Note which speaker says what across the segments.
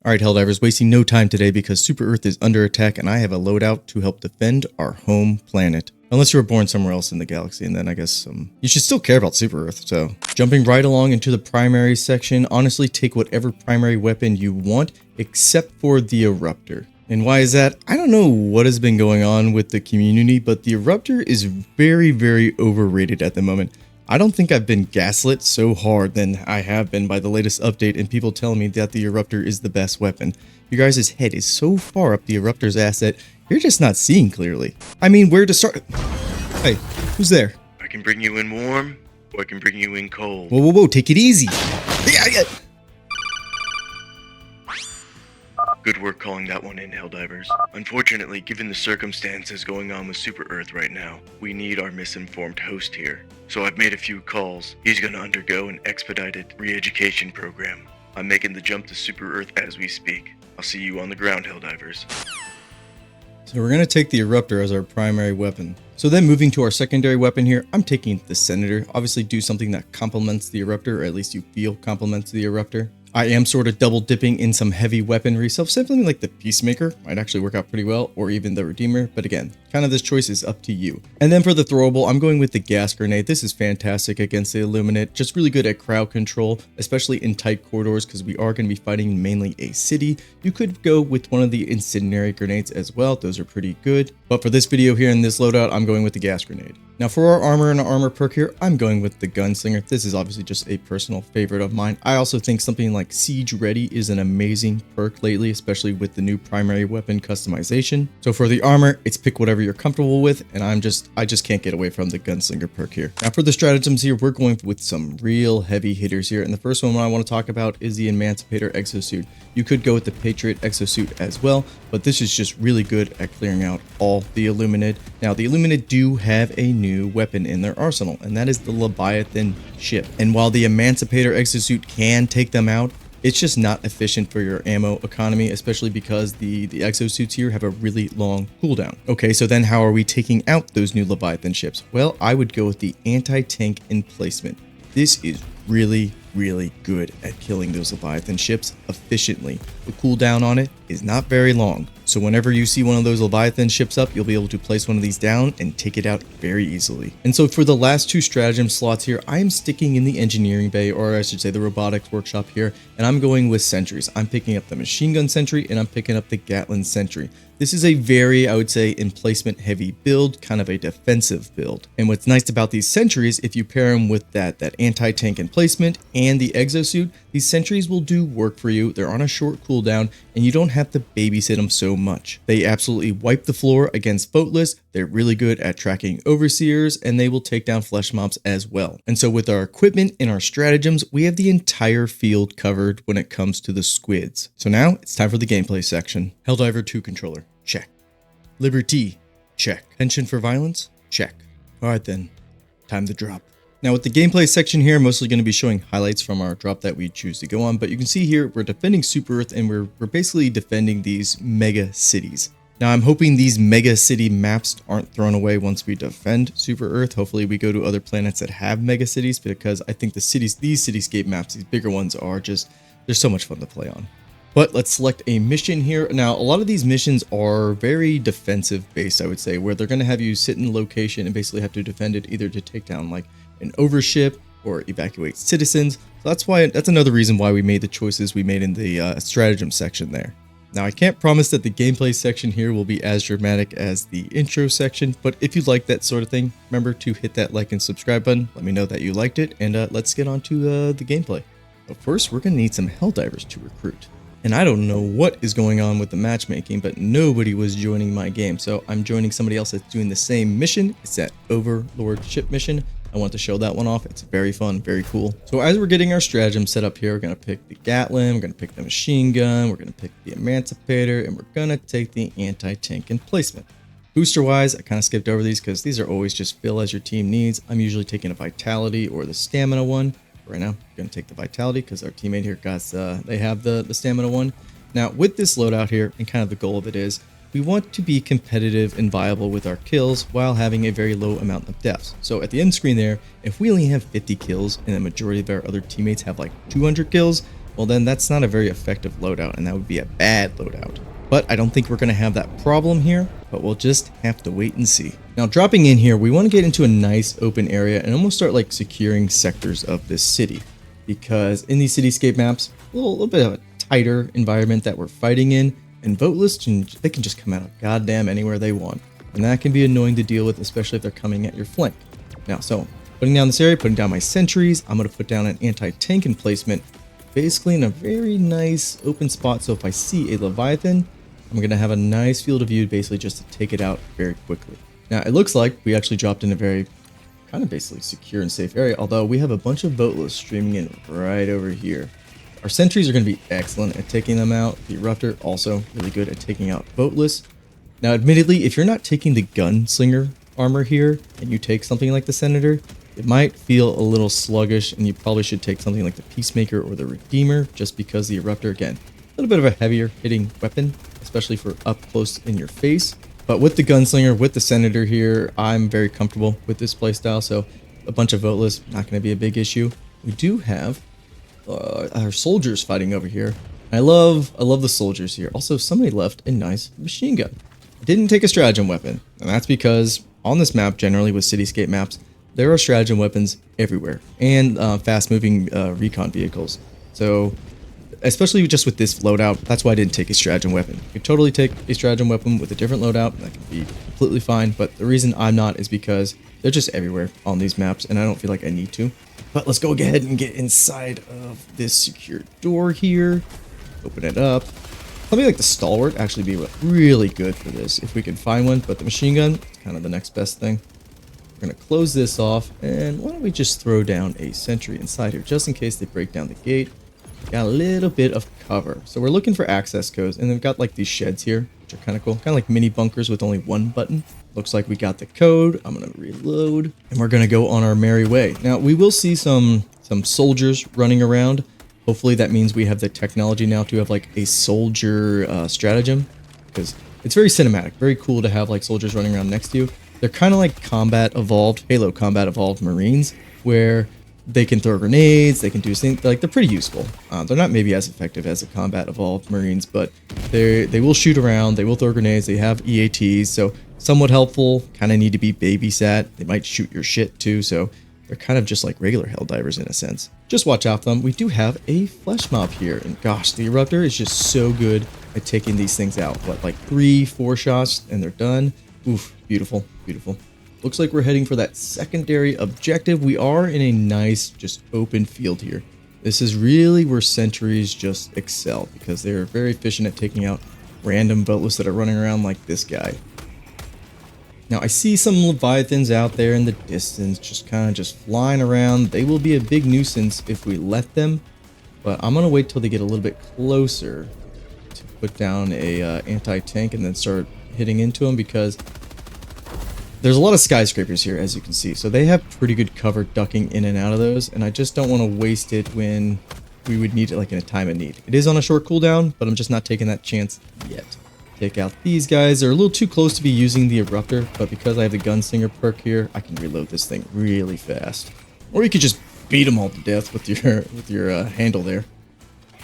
Speaker 1: Alright, Helldivers, wasting no time today because Super Earth is under attack and I have a loadout to help defend our home planet. Unless you were born somewhere else in the galaxy, and then I guess you should still care about Super Earth. So, jumping right along into the primary section, honestly take whatever primary weapon you want except for the Eruptor. And why is that? I don't know what has been going on with the community, but the Eruptor is very, very overrated at the moment. I don't think I've been gaslit so hard than I have been by the latest update and people telling me that the Eruptor is the best weapon. You guys' head is so far up the Eruptor's ass that you're just not seeing clearly. I mean, where to start? Hey, who's there?
Speaker 2: I can bring you in warm, or I can bring you in cold.
Speaker 1: Whoa, whoa, whoa, take it easy. Yeah.
Speaker 2: Good work calling that one in, Helldivers. Unfortunately, given the circumstances going on with Super Earth right now, we need our misinformed host here. So I've made a few calls. He's gonna undergo an expedited re-education program. I'm making the jump to Super Earth as we speak. I'll see you on the ground, Helldivers.
Speaker 1: So we're going to take the Eruptor as our primary weapon. So then moving to our secondary weapon here, I'm taking the Senator. Obviously do something that complements the Eruptor, or at least you feel complements the Eruptor. I am sort of double dipping in some heavy weaponry, so something like the Peacemaker might actually work out pretty well, or even the Redeemer, but again, kind of this choice is up to you. And then for the throwable, I'm going with the Gas Grenade. This is fantastic against the Illuminate, just really good at crowd control, especially in tight corridors because we are going to be fighting mainly a city. You could go with one of the Incendiary Grenades as well, those are pretty good. But for this video here in this loadout, I'm going with the Gas Grenade. Now for our armor and our armor perk here, I'm going with the Gunslinger. This is obviously just a personal favorite of mine. I also think something like Siege Ready is an amazing perk lately, especially with the new primary weapon customization. So for the armor, it's pick whatever you're comfortable with, and I just can't get away from the Gunslinger perk here. Now for the stratagems here, we're going with some real heavy hitters here, and the first one I want to talk about is the Emancipator Exosuit. You could go with the Patriot Exosuit as well, but this is just really good at clearing out all the Illuminate. Now the Illuminate do have a new weapon in their arsenal, and that is the Leviathan ship. And while the Emancipator Exosuit can take them out, it's just not efficient for your ammo economy, especially because the exosuits here have a really long cooldown. Okay, so then how are we taking out those new Leviathan ships? Well, I would go with the anti-tank emplacement. This is really good at killing those Leviathan ships efficiently. The cooldown on it is not very long. So whenever you see one of those Leviathan ships up, you'll be able to place one of these down and take it out very easily. And so for the last two stratagem slots here, I am sticking in the engineering bay, or I should say the robotics workshop here, and I'm going with sentries. I'm picking up the machine gun sentry and I'm picking up the Gatling sentry. This is a very, I would say, emplacement heavy build, kind of a defensive build. And what's nice about these sentries, if you pair them with that anti-tank emplacement and the exosuit, these sentries will do work for you. They're on a short cooldown and you don't have to babysit them so much. They absolutely wipe the floor against Boatless. They're really good at tracking overseers, and they will take down flesh mobs as well. And so with our equipment and our stratagems, we have the entire field covered when it comes to the squids. So now it's time for the gameplay section. Helldiver 2 controller, check. Liberty, check. Penchant for violence, check. All right then, time to drop. Now with the gameplay section here, I'm mostly going to be showing highlights from our drop that we choose to go on, but you can see here we're defending Super Earth, and we're basically defending these mega cities. Now I'm hoping these mega city maps aren't thrown away once we defend Super Earth. Hopefully we go to other planets that have mega cities, because I think these cityscape maps, these bigger ones, are just, they're so much fun to play on. But let's select a mission here. Now, a lot of these missions are very defensive based, I would say, where they're going to have you sit in location and basically have to defend it, either to take down like an overship or evacuate citizens. So that's another reason why we made the choices we made in the stratagem section there. Now, I can't promise that the gameplay section here will be as dramatic as the intro section, but if you like that sort of thing, remember to hit that like and subscribe button. Let me know that you liked it, and let's get on to the gameplay. But first, we're going to need some Helldivers to recruit. And I don't know what is going on with the matchmaking, but nobody was joining my game, so I'm joining somebody else that's doing the same mission. It's that Overlord ship mission. I want to show that one off. It's very fun, very cool. So as we're getting our stratagem set up here, we're going to pick the Gatling, we're going to pick the machine gun, we're going to pick the Emancipator, and we're going to take the anti-tank emplacement. Booster wise, I kind of skipped over these because these are always just fill as your team needs. I'm usually taking a Vitality or the Stamina one. Right now, I'm going to take the Vitality because our teammate here got, they have the Stamina one. Now with this loadout here, and kind of the goal of it is, we want to be competitive and viable with our kills while having a very low amount of deaths. So at the end screen there, if we only have 50 kills and the majority of our other teammates have like 200 kills, well then that's not a very effective loadout, and that would be a bad loadout. But I don't think we're going to have that problem here, but we'll just have to wait and see. Now dropping in here, we want to get into a nice open area and almost start like securing sectors of this city. Because in these cityscape maps, a little bit of a tighter environment that we're fighting in, and voteless, they can just come out of goddamn anywhere they want. And that can be annoying to deal with, especially if they're coming at your flank. Now, so putting down this area, putting down my sentries, I'm going to put down an anti-tank emplacement, basically in a very nice open spot. So if I see a Leviathan, I'm going to have a nice field of view basically just to take it out very quickly. Now, it looks like we actually dropped in a very kind of basically secure and safe area, although we have a bunch of voteless streaming in right over here. Our sentries are going to be excellent at taking them out. The Eruptor also really good at taking out voteless. Now, admittedly, if you're not taking the gunslinger armor here and you take something like the Senator, it might feel a little sluggish, and you probably should take something like the Peacemaker or the Redeemer, just because the Eruptor, again, a little bit of a heavier hitting weapon, especially for up close in your face. But with the gunslinger, with the Senator here, I'm very comfortable with this playstyle, so a bunch of voteless, not going to be a big issue. We do have our soldiers fighting over here. I love the soldiers here. Also, somebody left a nice machine gun. I didn't take a stratagem weapon, and that's because on this map, generally with cityscape maps, there are stratagem weapons everywhere, and fast-moving recon vehicles. So, especially just with this loadout, that's why I didn't take a stratagem weapon. You could totally take a stratagem weapon with a different loadout, and that can be completely fine, but the reason I'm not is because they're just everywhere on these maps, and I don't feel like I need to. But let's go ahead and get inside of this secure door here. Open it up. Something like the Stalwart actually be really good for this if we can find one, but the machine gun is kind of the next best thing. We're going to close this off, and why don't we just throw down a sentry inside here just in case they break down the gate. Got a little bit of cover. So we're looking for access codes, and they've got like these sheds here, which are kind of cool. Kind of like mini bunkers with only one button. Looks like we got the code. I'm going to reload, and we're going to go on our merry way. Now, we will see some soldiers running around. Hopefully that means we have the technology now to have like a soldier stratagem, because it's very cinematic, very cool to have like soldiers running around next to you. They're kind of like combat evolved, Halo combat evolved Marines, where they can throw grenades, they can do things, like they're pretty useful. They're not maybe as effective as the combat evolved Marines, but they will shoot around, they will throw grenades, they have EATs, so somewhat helpful, kind of need to be babysat. They might shoot your shit too, so they're kind of just like regular Helldivers in a sense. Just watch out for them. We do have a flesh mob here, and gosh, the Eruptor is just so good at taking these things out. What, like 3-4 shots and they're done? Oof, beautiful, beautiful. Looks like we're heading for that secondary objective. We are in a nice, just open field here. This is really where sentries just excel, because they're very efficient at taking out random voteless that are running around like this guy. Now, I see some Leviathans out there in the distance, just kind of just flying around. They will be a big nuisance if we let them, but I'm going to wait till they get a little bit closer to put down a anti-tank and then start hitting into them, because there's a lot of skyscrapers here, as you can see. So they have pretty good cover ducking in and out of those, and I just don't want to waste it when we would need it like in a time of need. It is on a short cooldown, but I'm just not taking that chance yet. Take out these guys. They're a little too close to be using the Eruptor, but because I have the Gunslinger perk here, I can reload this thing really fast. Or you could just beat them all to death with your handle there.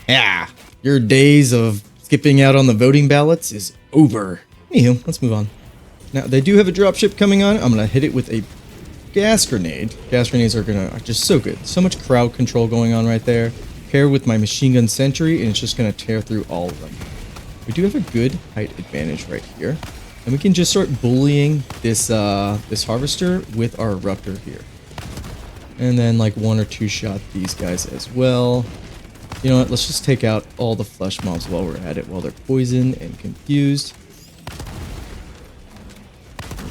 Speaker 1: Yeah, your days of skipping out on the voting ballots is over. Anywho, let's move on. Now, they do have a dropship coming on. I'm going to hit it with a gas grenade. Gas grenades are just so good. So much crowd control going on right there. Pair with my machine gun sentry, and it's just going to tear through all of them. We do have a good height advantage right here, and we can just start bullying this this harvester with our Eruptor here, and then like 1 or 2 shot these guys as well. You know what? Let's just take out all the flesh mobs while we're at it, while they're poisoned and confused.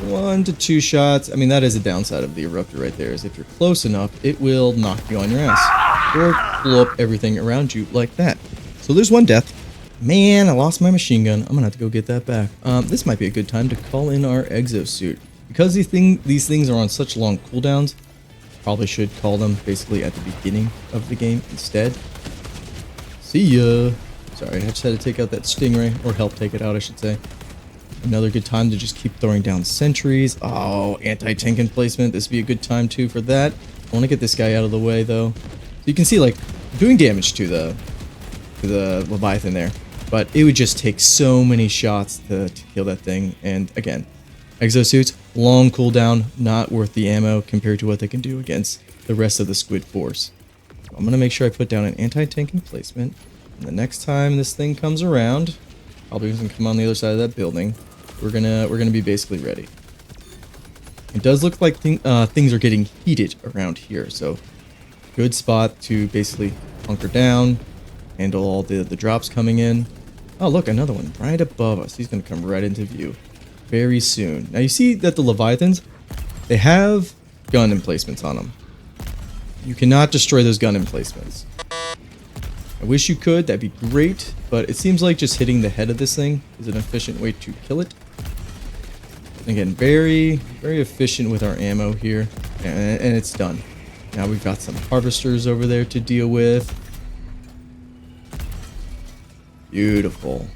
Speaker 1: 1 to 2 shots. I mean, that is a downside of the Eruptor right there, is if you're close enough, it will knock you on your ass or blow up everything around you like that. So there's 1 death. Man, I lost my machine gun. I'm gonna have to go get that back. This might be a good time to call in our Exosuit. Because these things are on such long cooldowns, probably should call them basically at the beginning of the game instead. See ya. Sorry, I just had to take out that Stingray, or help take it out, I should say. Another good time to just keep throwing down sentries. Oh, anti-tank emplacement. This would be a good time too for that. I want to get this guy out of the way though. So you can see, like, doing damage to the the Leviathan there. But it would just take so many shots to kill that thing. And again, exosuits, long cooldown, not worth the ammo compared to what they can do against the rest of the squid force. So I'm gonna make sure I put down an anti-tank emplacement. And the next time this thing comes around, probably gonna come on the other side of that building. We're gonna be basically ready. It does look like things are getting heated around here, so good spot to basically hunker down, handle all the drops coming in. Oh, look, another one right above us. He's going to come right into view very soon. Now, you see that the Leviathans, they have gun emplacements on them. You cannot destroy those gun emplacements. I wish you could. That'd be great. But it seems like just hitting the head of this thing is an efficient way to kill it. Again, very, very efficient with our ammo here. And it's done. Now we've got some harvesters over there to deal with. Beautiful.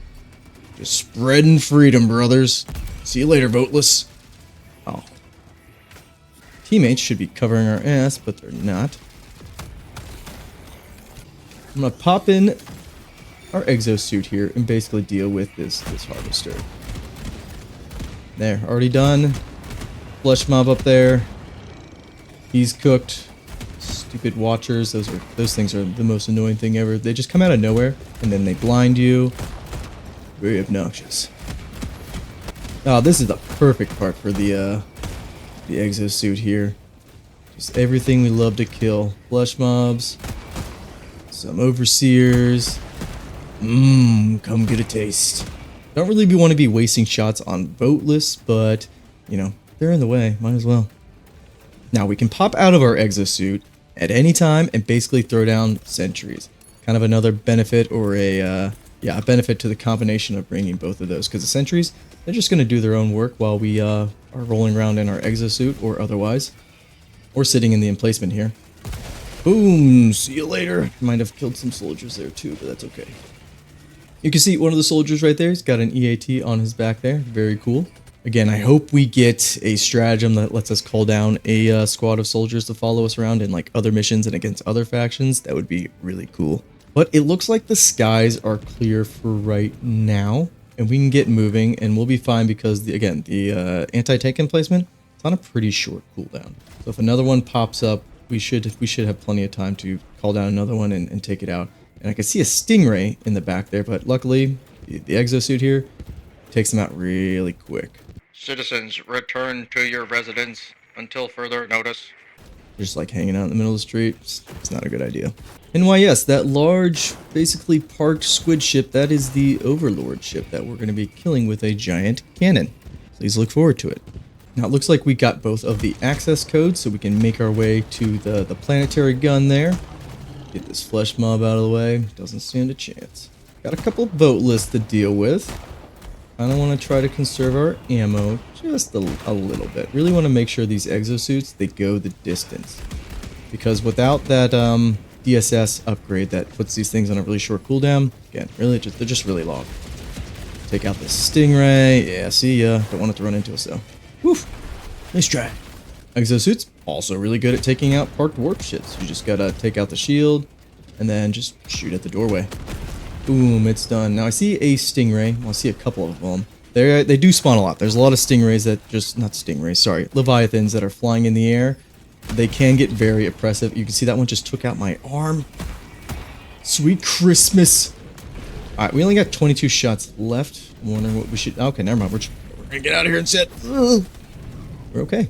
Speaker 1: Just spreading freedom, brothers. See you later, voteless. Oh. Teammates should be covering our ass, but they're not. I'm gonna pop in our exosuit here and basically deal with this harvester. There, already done. Flesh mob up there. He's cooked. Stupid watchers, those things are the most annoying thing ever. They just come out of nowhere and then they blind you. Very obnoxious. Oh, this is the perfect part for the exosuit here. Just everything we love to kill. Flesh mobs, some overseers. Come get a taste. Don't really want to be wasting shots on voteless, but you know, they're in the way, might as well. Now we can pop out of our exosuit at any time and basically throw down sentries. Kind of another benefit, or a benefit to the combination of bringing both of those, because the sentries, they're just going to do their own work while we are rolling around in our exosuit or otherwise, or sitting in the emplacement here. Boom, see you later. Might have killed some soldiers there too, but that's okay. You can see one of the soldiers right there. He's got an EAT on his back there. Very cool. Again, I hope we get a stratagem that lets us call down a squad of soldiers to follow us around in like other missions and against other factions. That would be really cool. But it looks like the skies are clear for right now, and we can get moving, and we'll be fine because the anti-tank emplacement, it's on a pretty short cooldown. So if another one pops up, we should have plenty of time to call down another one and take it out. And I can see a stingray in the back there, but luckily the exosuit here takes them out really quick.
Speaker 3: Citizens, return to your residence until further notice.
Speaker 1: Just like hanging out in the middle of the street, it's not a good idea. And why yes, that large, basically parked squid ship, that is the Overlord ship that we're going to be killing with a giant cannon. Please look forward to it. Now it looks like we got both of the access codes, so we can make our way to the planetary gun there. Get this flesh mob out of the way, doesn't stand a chance. Got a couple boat lists to deal with. I don't want to try to conserve our ammo just a little bit. Really want to make sure these exosuits, they go the distance. Because without that DSS upgrade that puts these things on a really short cooldown, again, really they're just really long. Take out the stingray. Yeah, see ya. Don't want it to run into us though. Woof. Nice try. Exosuits, also really good at taking out parked warp ships. You just gotta take out the shield and then just shoot at the doorway. Boom, it's done. Now I see a stingray. Well, I see a couple of them. They do spawn a lot. There's a lot of stingrays that just, not stingrays, sorry, leviathans that are flying in the air. They can get very oppressive. You can see that one just took out my arm. Sweet Christmas. All right, we only got 22 shots left. I'm wondering what we should, okay, never mind. We're gonna get out of here and sit. We're okay.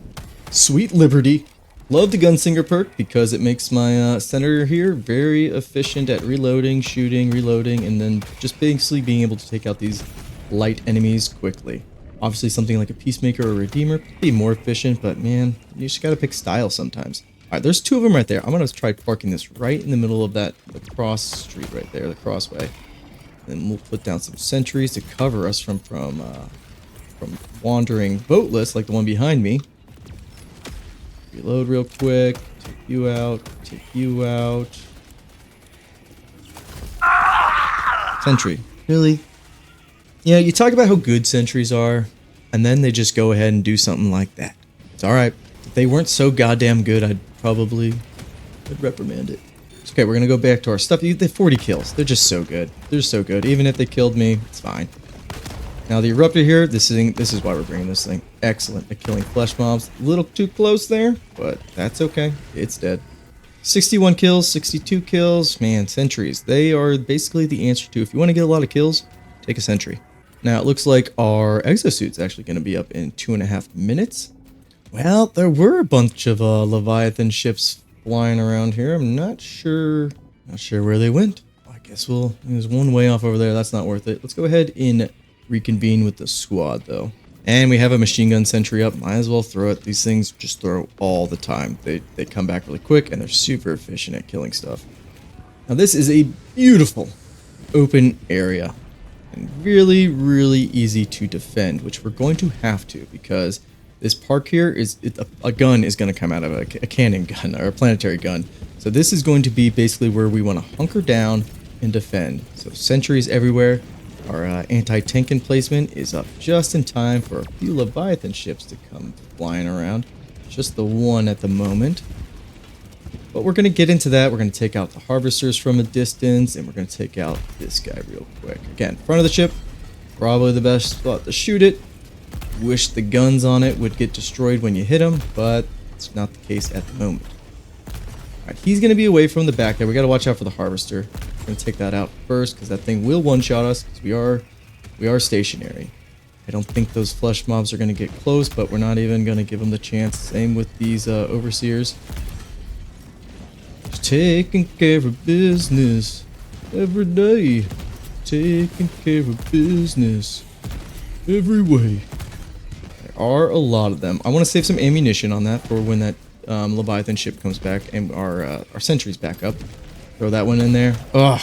Speaker 1: Sweet Liberty. Love the Gunslinger perk because it makes my senator here very efficient at reloading, shooting, reloading, and then just basically being able to take out these light enemies quickly. Obviously something like a Peacemaker or Redeemer could be more efficient, but man, you just gotta pick style sometimes. Alright, there's two of them right there. I'm gonna try parking this right in the middle of the cross street right there, the crossway. Then we'll put down some sentries to cover us from wandering boatless like the one behind me. Reload real quick. Take you out. Take you out. Sentry. Really? Yeah, you talk about how good sentries are, and then they just go ahead and do something like that. It's alright. If they weren't so goddamn good, I'd probably reprimand it. Just Okay, we're gonna go back to our stuff. They have 40 kills. They're just so good. They're so good. Even if they killed me, it's fine. Now the Eruptor here, this is why we're bringing this thing. Excellent at killing flesh mobs. A little too close there, but that's okay. It's dead. 61 kills, 62 kills. Man, sentries. They are basically the answer to, if you want to get a lot of kills, take a sentry. Now it looks like our exosuit's actually going to be up in 2.5 minutes. Well, there were a bunch of Leviathan ships flying around here. I'm not sure where they went. I guess there's one way off over there. That's not worth it. Let's go ahead and reconvene with the squad though. And we have a machine gun sentry up. Might as well throw it. These things just throw all the time. They come back really quick and they're super efficient at killing stuff. Now this is a beautiful open area and really, really easy to defend, which we're going to have to, because this park here is a gun is going to come out of a cannon gun or a planetary gun. So this is going to be basically where we want to hunker down and defend. So sentries everywhere. Our anti-tank emplacement is up just in time for a few Leviathan ships to come flying around. Just the one at the moment. But we're going to get into that. We're going to take out the harvesters from a distance, and we're going to take out this guy real quick. Again, front of the ship, probably the best spot to shoot it. Wish the guns on it would get destroyed when you hit them, but it's not the case at the moment. Alright, he's going to be away from the back there. We got to watch out for the harvester. We're going to take that out first, because that thing will one-shot us, because we are stationary. I don't think those flesh mobs are going to get close, but we're not even going to give them the chance. Same with these overseers. Just taking care of business every day. Taking care of business every way. There are a lot of them. I want to save some ammunition on that for when that Leviathan ship comes back and our sentry's back up. Throw that one in there. Ugh.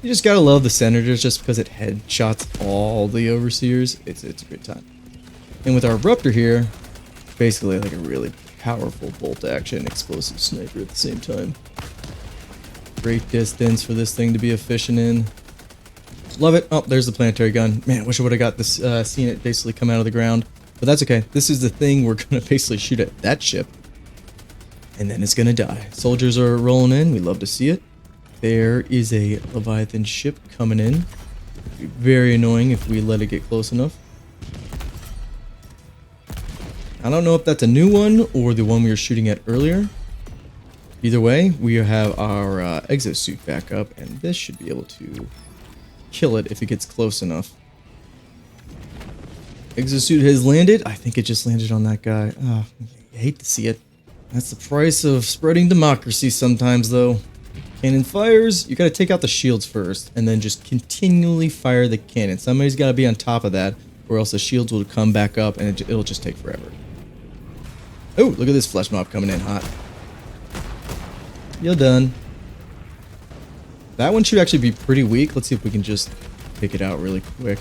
Speaker 1: You just gotta love the senators just because it headshots all the overseers. It's a good time. And with our Eruptor here, basically like a really powerful bolt action explosive sniper at the same time. Great distance for this thing to be efficient in. Love it. Oh, there's the planetary gun. Man, I wish I would have got this, seen it basically come out of the ground. But that's okay. This is the thing we're gonna basically shoot at that ship. And then it's gonna die. Soldiers are rolling in. We love to see it. There is a Leviathan ship coming in. It'd be very annoying if we let it get close enough. I don't know if that's a new one or the one we were shooting at earlier. Either way, we have our exosuit back up, and this should be able to kill it if it gets close enough. Exosuit has landed. I think it just landed on that guy. Oh, I hate to see it. That's the price of spreading democracy sometimes, though. Cannon fires. You gotta take out the shields first, and then just continually fire the cannon. Somebody's gotta be on top of that, or else the shields will come back up, and it'll just take forever. Oh, look at this flesh mob coming in hot. You're done. That one should actually be pretty weak. Let's see if we can just pick it out really quick.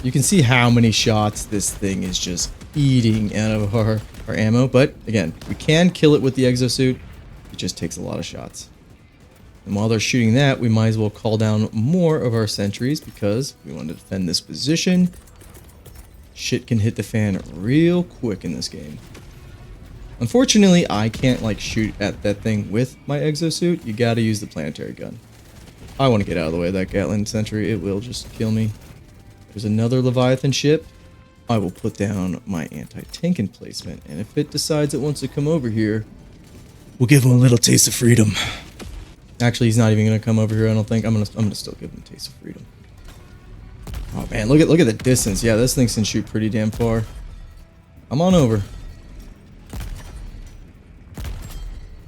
Speaker 1: You can see how many shots this thing is just eating out of our ammo, but again, we can kill it with the exosuit. It just takes a lot of shots. And while they're shooting that, we might as well call down more of our sentries because we want to defend this position. Shit can hit the fan real quick in this game. Unfortunately, I can't like shoot at that thing with my exosuit. You gotta use the planetary gun. I want to get out of the way of that Gatling sentry. It will just kill me. There's another Leviathan ship. I will put down my anti-tank emplacement, and if it decides it wants to come over here, we'll give him a little taste of freedom. Actually, he's not even gonna come over here. I don't think. I'm gonna still give him a taste of freedom. Oh man, look at the distance. Yeah, this thing can shoot pretty damn far. Come on over.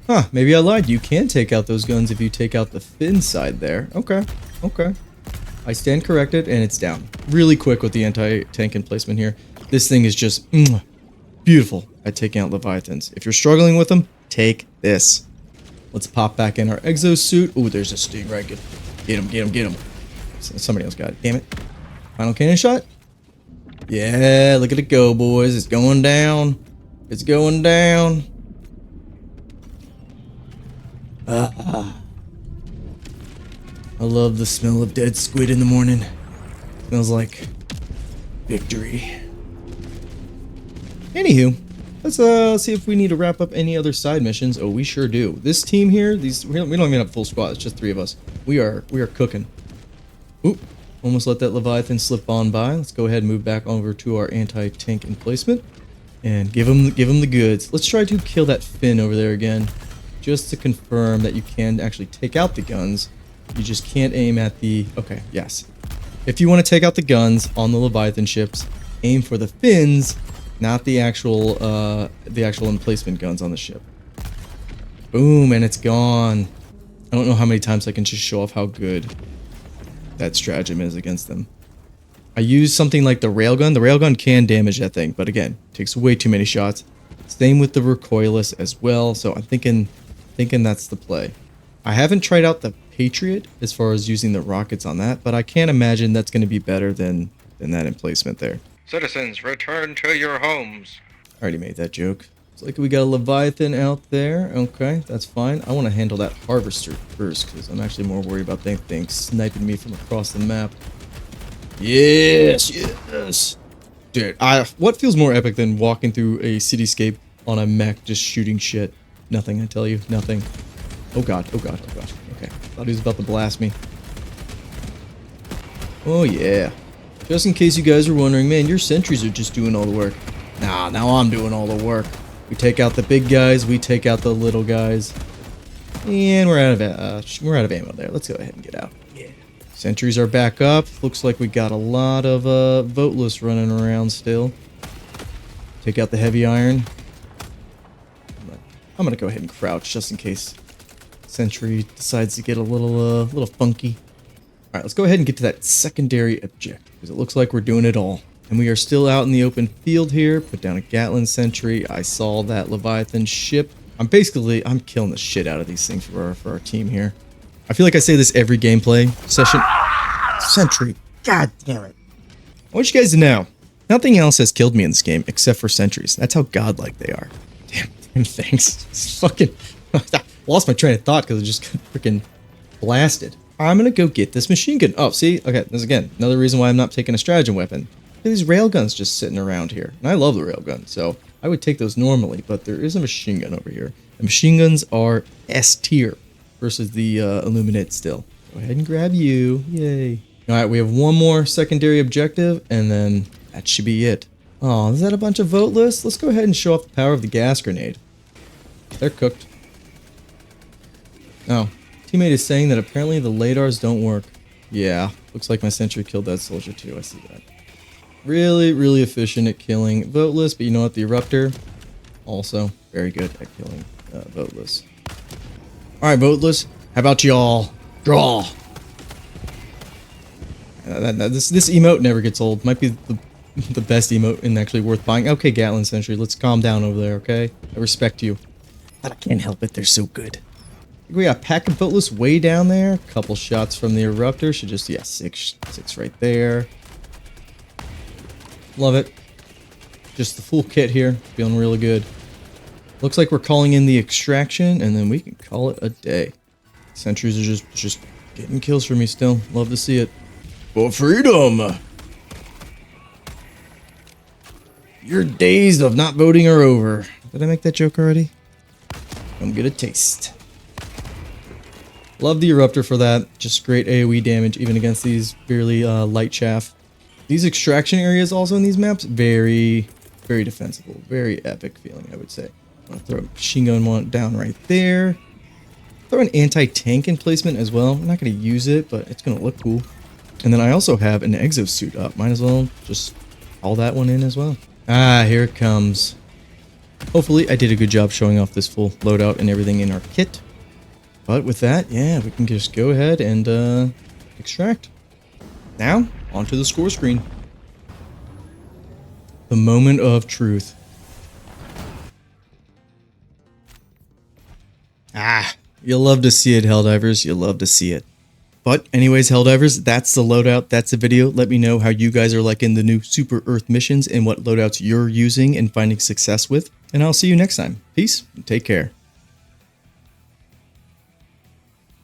Speaker 1: Huh? Maybe I lied. You can take out those guns if you take out the fin side there. Okay. Okay. I stand corrected, and it's down. Really quick with the anti-tank emplacement here. This thing is just beautiful at taking out Leviathans. If you're struggling with them, take this. Let's pop back in our exosuit. Ooh, there's a stingray. Get him, get him, get him. Somebody else got it. Damn it. Final cannon shot. Yeah, look at it go, boys. It's going down. It's going down. I love the smell of dead squid in the morning. Smells like victory. Anywho, Let's see if we need to wrap up any other side missions. Oh, we sure do. This team here, we don't even have a full squad. It's just 3 of us. We are cooking. Oop, almost let that Leviathan slip on by. Let's go ahead and move back over to our anti-tank emplacement and give him the goods. Let's try to kill that Finn over there again, just to confirm that you can actually take out the guns. You just can't aim at the... Okay, yes. If you want to take out the guns on the Leviathan ships, aim for the fins, not the actual emplacement guns on the ship. Boom, and it's gone. I don't know how many times I can just show off how good that stratagem is against them. I use something like the railgun. The railgun can damage that thing, but again, takes way too many shots. Same with the recoilless as well, so I'm thinking that's the play. I haven't tried out the Patriot as far as using the rockets on that, but I can't imagine that's going to be better than that emplacement there.
Speaker 3: Citizens, return to your homes.
Speaker 1: I already made that joke. It's like we got a Leviathan out there. Okay, that's fine. I want to handle that harvester first because I'm actually more worried about that thing sniping me from across the map. Yes, yes. Dude, what feels more epic than walking through a cityscape on a mech just shooting shit? Nothing, I tell you, nothing. Oh god, oh god, oh god. Okay, thought he was about to blast me. Oh yeah. Just in case you guys are wondering, man, your sentries are just doing all the work. Nah, now I'm doing all the work. We take out the big guys, we take out the little guys. And we're out of ammo there. Let's go ahead and get out. Yeah. Sentries are back up. Looks like we got a lot of voteless running around still. Take out the heavy iron. I'm gonna go ahead and crouch just in case sentry decides to get a little funky. All right, let's go ahead and get to that secondary objective because it looks like we're doing it all. And we are still out in the open field here. Put down a Gatling sentry. I saw that Leviathan ship. I'm killing the shit out of these things for our team here. I feel like I say this every gameplay session. Sentry. God damn it. I want you guys to know, nothing else has killed me in this game except for sentries. That's how godlike they are. Damn things. It's fucking... lost my train of thought because I just got freaking blasted. I'm gonna go get this machine gun. Oh, see? Okay, this is again another reason why I'm not taking a stratagem weapon. These railguns just sitting around here. And I love the railgun, so I would take those normally, but there is a machine gun over here. The machine guns are S-tier versus the Illuminate still. Go ahead and grab you. Yay. Alright, we have one more secondary objective, and then that should be it. Oh, is that a bunch of voteless? Let's go ahead and show off the power of the gas grenade. They're cooked. Oh, teammate is saying that apparently the radars don't work. Yeah, looks like my sentry killed that soldier too. I see that. Really, really efficient at killing voteless, but you know what? The eruptor, also very good at killing voteless. Alright, voteless, how about y'all draw? This emote never gets old. Might be the best emote and actually worth buying. Okay, Gatling sentry, let's calm down over there, okay? I respect you. But I can't help it, they're so good. We got a pack of voteless way down there. Couple shots from the eruptor. Should just, yeah, six right there. Love it. Just the full kit here. Feeling really good. Looks like we're calling in the extraction, and then we can call it a day. Sentries are just getting kills for me still. Love to see it. For freedom! Your days of not voting are over. Did I make that joke already? Come get a taste. Love the eruptor for that. Just great AoE damage even against these barely light chaff. These extraction areas also in these maps, very, very defensible. Very epic feeling, I would say. I'm gonna throw a machine gun one down right there. Throw an anti-tank emplacement as well. I'm not gonna use it, but it's gonna look cool. And then I also have an exosuit up. Might as well just haul that one in as well. Ah, here it comes. Hopefully I did a good job showing off this full loadout and everything in our kit. But with that, yeah, we can just go ahead and extract. Now, onto the score screen. The moment of truth. Ah, you'll love to see it, Helldivers. You'll love to see it. But anyways, Helldivers, that's the loadout. That's the video. Let me know how you guys are liking the new Super Earth missions and what loadouts you're using and finding success with. And I'll see you next time. Peace and take care.